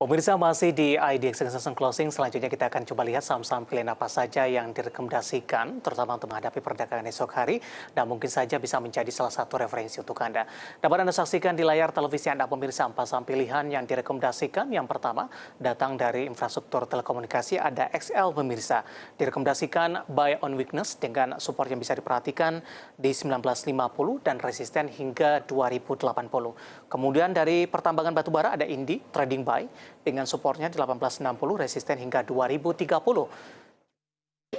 Pemirsa masih di IDX Extension Closing, selanjutnya kita akan coba lihat saham-saham pilihan apa saja yang direkomendasikan, terutama untuk menghadapi perdagangan esok hari, dan mungkin saja bisa menjadi salah satu referensi untuk Anda. Dapat Anda saksikan di layar televisi Anda pemirsa, 4 saham pilihan yang direkomendasikan. Yang pertama, datang dari infrastruktur telekomunikasi, ada XL pemirsa. Direkomendasikan buy on weakness dengan support yang bisa diperhatikan di 1950 dan resisten hingga 2080. Kemudian dari pertambangan batubara ada Indi, trading buy, dengan supportnya di 1860, resisten hingga 2030.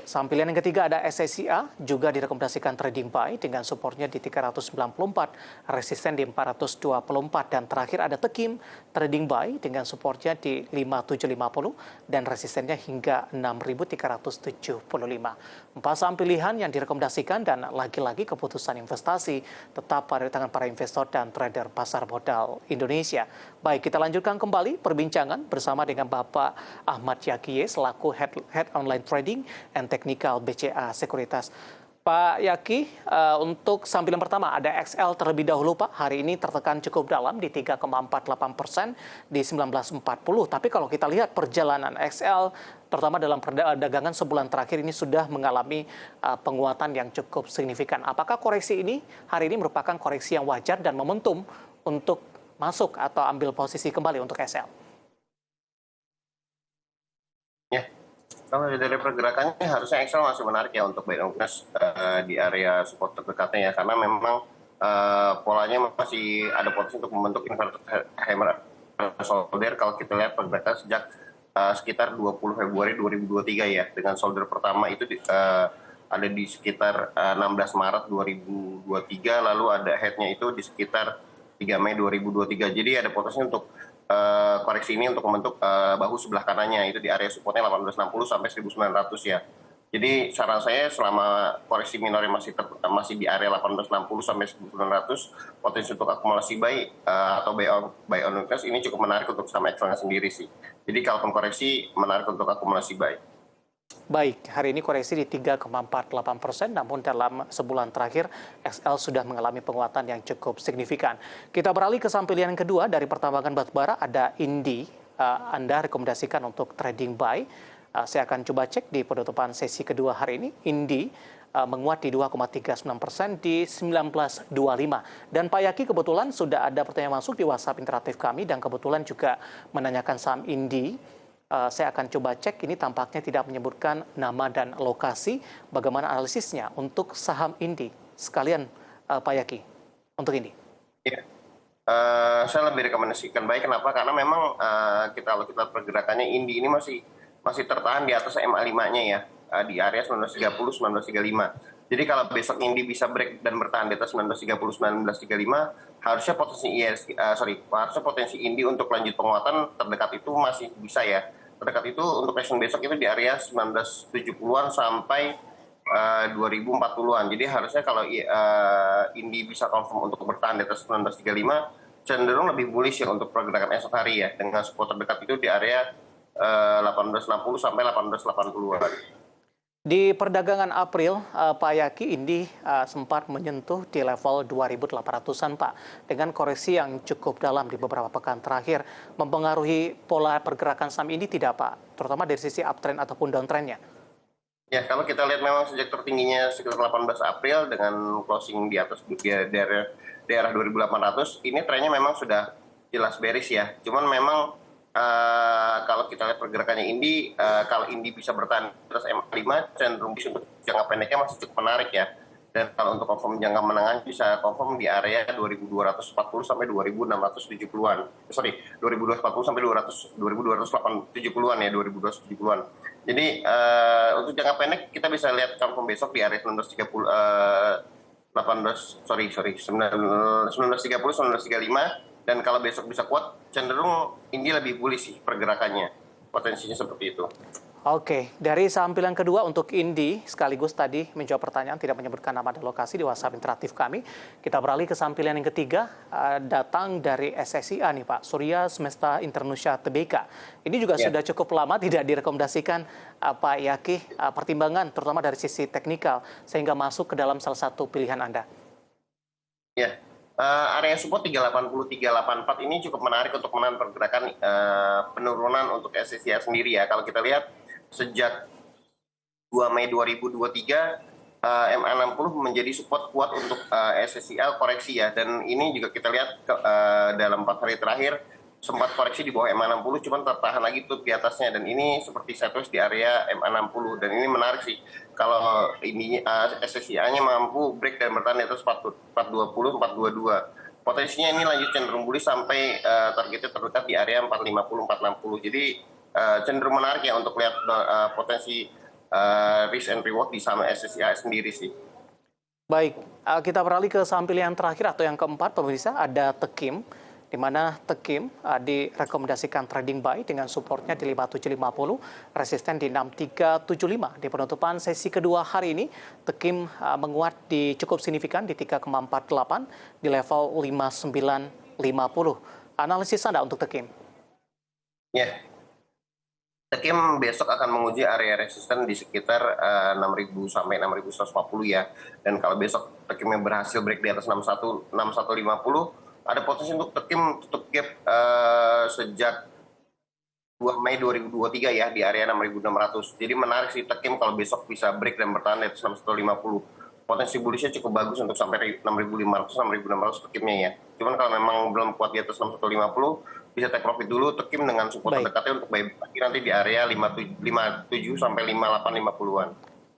Saham pilihan yang ketiga ada SSIA, juga direkomendasikan trading buy dengan supportnya di 394, resisten di 424. Dan terakhir ada Tekim, trading buy dengan supportnya di 5750 dan resistennya hingga 6375. 4 saham pilihan yang direkomendasikan dan lagi-lagi keputusan investasi tetap pada tangan para investor dan trader pasar modal Indonesia. Baik, kita lanjutkan kembali perbincangan bersama dengan Bapak Ahmad Yakiye selaku Head Online Trading and Technical BCA Sekuritas. Pak Yaki, untuk saham pilihan pertama ada XL terlebih dahulu Pak. Hari ini tertekan cukup dalam di 3,48% di 1940. Tapi kalau kita lihat perjalanan XL, terutama dalam perdagangan sebulan terakhir ini sudah mengalami penguatan yang cukup signifikan. Apakah koreksi ini hari ini merupakan koreksi yang wajar dan momentum untuk masuk atau ambil posisi kembali untuk XL? Ya, kalau dari pergerakannya harusnya Excel masih menarik ya untuk buy on weakness di area support terdekatnya ya, karena memang polanya masih ada potensi untuk membentuk inverted hammer shoulder kalau kita lihat pergerakan sejak sekitar 20 Februari 2023 ya, dengan shoulder pertama itu ada di sekitar 16 Maret 2023, lalu ada headnya itu di sekitar 3 Mei 2023. Jadi ada potensi untuk koreksi ini untuk membentuk bahu sebelah kanannya itu di area supportnya 1860 sampai 1900 ya. Jadi saran saya selama koreksi minornya masih di area 1860 sampai 1900, potensi untuk akumulasi buy atau buy on weakness ini cukup menarik untuk saham Excel sendiri sih. Jadi kalaupun koreksi menarik untuk akumulasi buy. Baik, hari ini koreksi di 3,48%, namun dalam sebulan terakhir XL sudah mengalami penguatan yang cukup signifikan. Kita beralih ke saham pilihan yang kedua dari pertambangan batubara, ada Indi. Anda rekomendasikan untuk trading buy. Saya akan coba cek di penutupan sesi kedua hari ini. Indi menguat di 2,39% di 1925. Dan Pak Yaki kebetulan sudah ada pertanyaan masuk di WhatsApp interaktif kami dan kebetulan juga menanyakan saham Indi. Saya akan coba cek, ini tampaknya tidak menyebutkan nama dan lokasi. Bagaimana analisisnya untuk saham Indi? Sekalian Pak Yaki, untuk ini. Ya. Saya lebih rekomendasikan baik. Kenapa? Karena memang kalau kita pergerakannya Indi ini masih tertahan di atas MA5-nya ya, di area 1930 1935. Jadi kalau besok Indi bisa break dan bertahan di atas 1930 1935, harusnya potensi Indi untuk lanjut penguatan terdekat itu masih bisa ya. Terdekat itu untuk session besok itu di area 1970-an sampai 2040-an. Jadi harusnya kalau Indi bisa confirm untuk bertahan di atas 1935, cenderung lebih bullish ya untuk pergerakan esok hari ya, dengan support terdekat itu di area 1860 sampai 1880-an. Di perdagangan April, Pak Yaki, Indi sempat menyentuh di level 2.800-an, Pak. Dengan koreksi yang cukup dalam di beberapa pekan terakhir, mempengaruhi pola pergerakan saham Indi tidak, Pak? Terutama dari sisi uptrend ataupun downtrendnya. Ya, kalau kita lihat memang sejak tertingginya sekitar 18 April dengan closing di atas daerah 2.800, ini trennya memang sudah jelas bearish ya. Cuman memang kalau kita lihat pergerakannya Indi, kalau Indi bisa bertahan di atas MA5, cenderung bisa untuk jangka pendeknya masih cukup menarik ya. Dan kalau untuk confirm jangka menengah bisa confirm di area 2240 sampai 2670-an. Sorry, 2240 sampai 2270-an ya, 2270-an. Jadi untuk jangka pendek kita bisa lihat confirm besok di area 1930 1930 1935. Dan kalau besok bisa kuat, cenderung Indi lebih bullish sih pergerakannya. Potensinya seperti itu. Oke, dari saham pilihan kedua untuk Indi, sekaligus tadi menjawab pertanyaan tidak menyebutkan nama dan lokasi di WhatsApp interaktif kami. Kita beralih ke saham pilihan yang ketiga, datang dari SSIA nih Pak, Surya Semesta Internusia Tbk. Ini juga sudah cukup lama tidak direkomendasikan Pak Yaki, pertimbangan terutama dari sisi teknikal, sehingga masuk ke dalam salah satu pilihan Anda. Ya, Area support 380, 384 ini cukup menarik untuk menahan pergerakan penurunan untuk SSIA sendiri ya. Kalau kita lihat sejak 2 Mei 2023 MA60 menjadi support kuat untuk SSIA koreksi ya, dan ini juga kita lihat dalam 4 hari terakhir sempat koreksi di bawah MA60 cuman tertahan lagi tuh di atasnya, dan ini seperti sideways di area MA60, dan ini menarik sih kalau ini SSIA-nya mampu break dan bertahan di atas 420 422. Potensinya ini lanjut cenderung bullish sampai targetnya terdekat di area 450 460. Jadi cenderung menarik ya untuk lihat potensi risk and reward di saham SSIA sendiri sih. Baik, kita beralih ke saham pilihan terakhir atau yang keempat, pemirsa, ada Tekim, di mana Tekim direkomendasikan trading buy dengan supportnya di 5750, resisten di 6375. Di penutupan sesi kedua hari ini, Tekim menguat cukup signifikan di 3,48 di level 5950. Analisis Anda untuk Tekim? Ya, Tekim besok akan menguji area resisten di sekitar 6.000 sampai 6.140 ya. Dan kalau besok Tekimnya berhasil break di atas 6150, ada potensi untuk Tekim tutup gap sejak 2 Mei 2023 ya di area 6.600. Jadi menarik sih Tekim kalau besok bisa break dan bertahan di atas 6150. Potensi bullishnya cukup bagus untuk sampai 6.500, 6.600 Tekimnya ya. Cuman kalau memang belum kuat di atas 6150, bisa take profit dulu Tekim dengan support terdekatnya untuk buy nanti di area 57 sampai 58 50-an.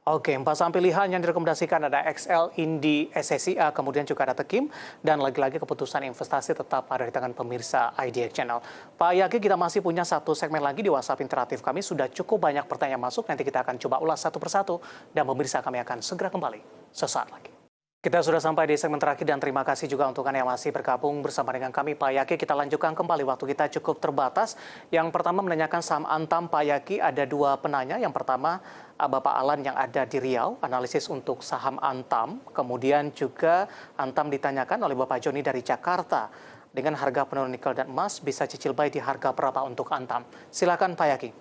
Oke, 4 saham pilihan yang direkomendasikan ada XL, Indi, SSIA, kemudian juga ada Tekim, dan lagi-lagi keputusan investasi tetap ada di tangan pemirsa IDX Channel. Pak Yaki, kita masih punya satu segmen lagi di WhatsApp interaktif kami, sudah cukup banyak pertanyaan masuk, nanti kita akan coba ulas satu persatu, dan pemirsa kami akan segera kembali sesaat lagi. Kita sudah sampai di segmen terakhir dan terima kasih juga untuk Anda yang masih bergabung bersama dengan kami, Pak Yaki. Kita lanjutkan kembali, waktu kita cukup terbatas. Yang pertama menanyakan saham Antam, Pak Yaki, ada dua penanya. Yang pertama, Bapak Alan yang ada di Riau, analisis untuk saham Antam. Kemudian juga Antam ditanyakan oleh Bapak Joni dari Jakarta. Dengan harga penurunan nikel dan emas, bisa cicil buy di harga berapa untuk Antam? Silakan Pak Yaki.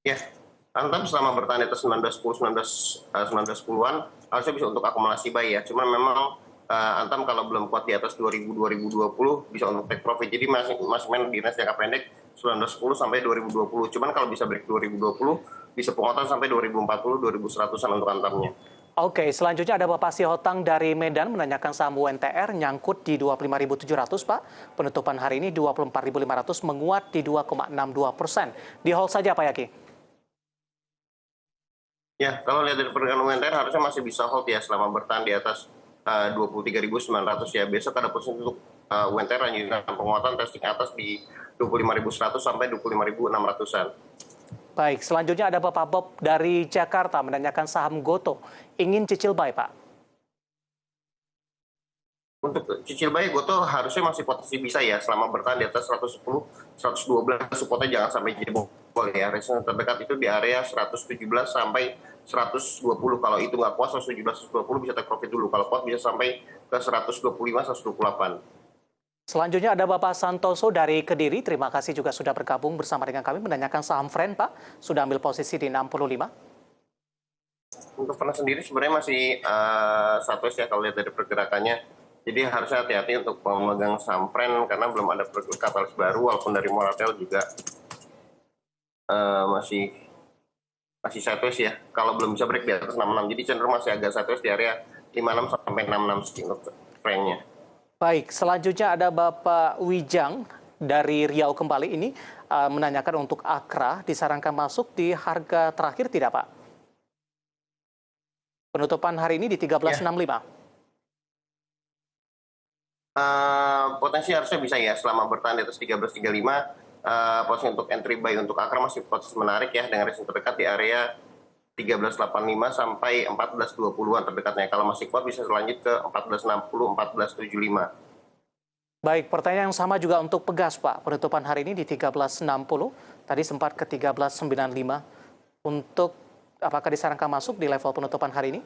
Ya, Antam selama bertahan di atas 1910-an harusnya bisa untuk akumulasi buy ya. Cuman memang Antam kalau belum kuat di atas 2020 bisa untuk take profit. Jadi masih main di range jangka pendek 1910 sampai 2020. Cuman kalau bisa break 2020 bisa penguatan sampai 2040 2100-an untuk Antamnya. Oke, selanjutnya ada Bapak Sihotang dari Medan menanyakan saham UNTR nyangkut di 25.700, Pak. Penutupan hari ini 24.500, menguat di 2,62%. Di hold saja Pak Yaki. Ya, kalau lihat dari pergerakan UNTR harusnya masih bisa hold ya selama bertahan di atas 23.900 ya. Besok ada potensi untuk UNTR lanjutkan penguatan testing atas di 25.100 sampai 25.600-an. Baik, selanjutnya ada Bapak Bob dari Jakarta menanyakan saham Goto. Ingin cicil buy, Pak? Untuk cicil buy Goto harusnya masih potensi bisa ya selama bertahan di atas 110, 112 supportnya jangan sampai jebol ya. Resistance terdekat itu di area 117 sampai 120. Kalau itu nggak kuat 117 120 bisa take profit dulu. Kalau kuat bisa sampai ke 125 128. Selanjutnya ada Bapak Santoso dari Kediri. Terima kasih juga sudah bergabung bersama dengan kami menanyakan saham Friend, Pak. Sudah ambil posisi di 65. Untuk Friend sendiri sebenarnya masih satu ya kalau lihat dari pergerakannya. Jadi harusnya hati-hati untuk memegang saham Friend karena belum ada katalis baru, walaupun dari Moratel juga masih sideways ya. Kalau belum bisa break di atas 66, jadi cenderung masih agak sideways di area 56 sampai 66 sih untuk Friend-nya. Baik, selanjutnya ada Bapak Wijang dari Riau kembali ini menanyakan untuk Akra disarankan masuk di harga terakhir tidak, Pak? Penutupan hari ini di 1365. Potensi harusnya bisa ya selama bertahan di atas 1335. Potensi untuk entry buy untuk Akra masih potensi menarik ya dengan resistance terdekat di area 1385 sampai 1420-an terdekatnya. Kalau masih kuat bisa lanjut ke 1460, 1475. Baik, pertanyaan yang sama juga untuk Pegas, Pak. Penutupan hari ini di 1360, tadi sempat ke 1395. Untuk apakah disarankan masuk di level penutupan hari ini?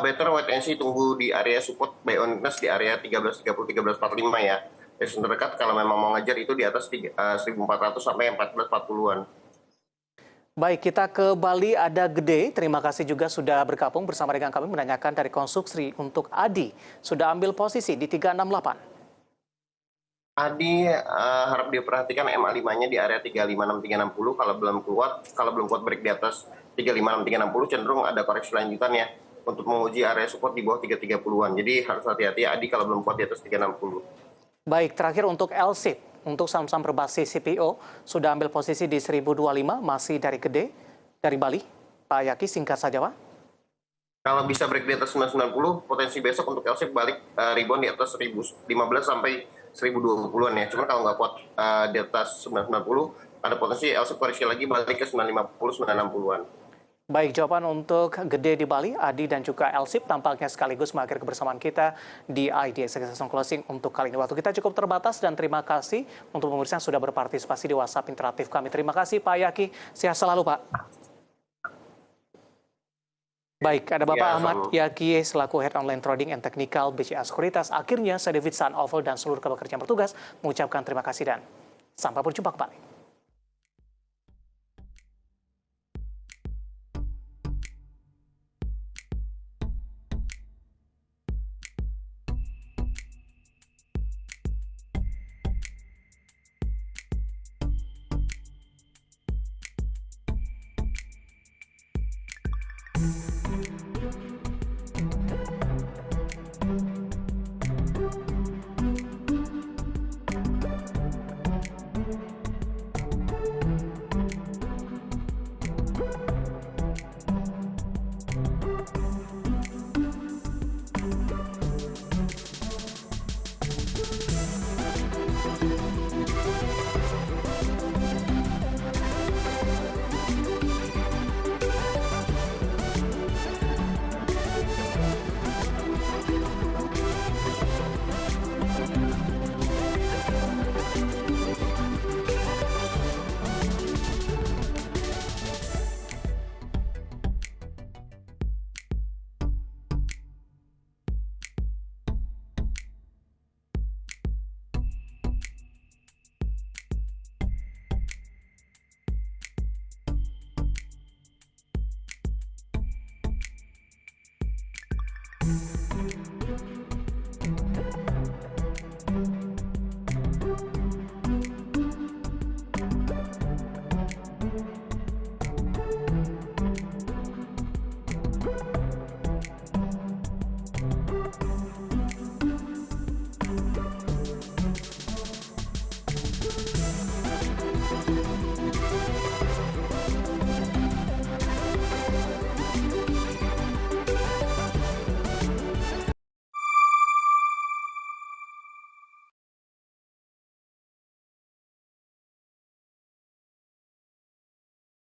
Better wait and see, tunggu di area support buy on weakness di area 1330, 1345 ya. Resistance terdekat kalau memang mau ngejar itu di atas 1400 sampai 1440-an. Baik, kita ke Bali, ada Gede. Terima kasih juga sudah bergabung bersama dengan kami menanyakan dari konstruksi untuk Adi. Sudah ambil posisi di 368. Adi harap diperhatikan MA5-nya di area 356-360. Kalau belum kuat break di atas 356-360 cenderung ada koreksi lanjutan ya untuk menguji area support di bawah 330-an. Jadi harus hati-hati Adi kalau belum kuat di atas 360. Baik, terakhir untuk LSIP. Untuk saham-saham berbasis CPO, sudah ambil posisi di 1025, masih dari Gede, dari Bali. Pak Yaki, singkat saja Pak. Kalau bisa break di atas 990, potensi besok untuk LSIP balik rebound di atas 1015 sampai 1020-an ya. Cuman kalau nggak kuat di atas 990, ada potensi LSIP koreksi lagi balik ke 950, 960-an. Baik, jawaban untuk Gede di Bali, Adi dan juga LSIP tampaknya sekaligus mengakhiri kebersamaan kita di IDX Succession Closing untuk kali ini. Waktu kita cukup terbatas dan terima kasih untuk pemirsa yang sudah berpartisipasi di WhatsApp interaktif kami. Terima kasih Pak Yaki, sehat selalu Pak. Baik, ada Bapak Ahmad Yaki selaku Head Online Trading and Technical BCA Sekuritas. Akhirnya saya David San Oval dan seluruh pekerja bertugas mengucapkan terima kasih dan sampai berjumpa kembali.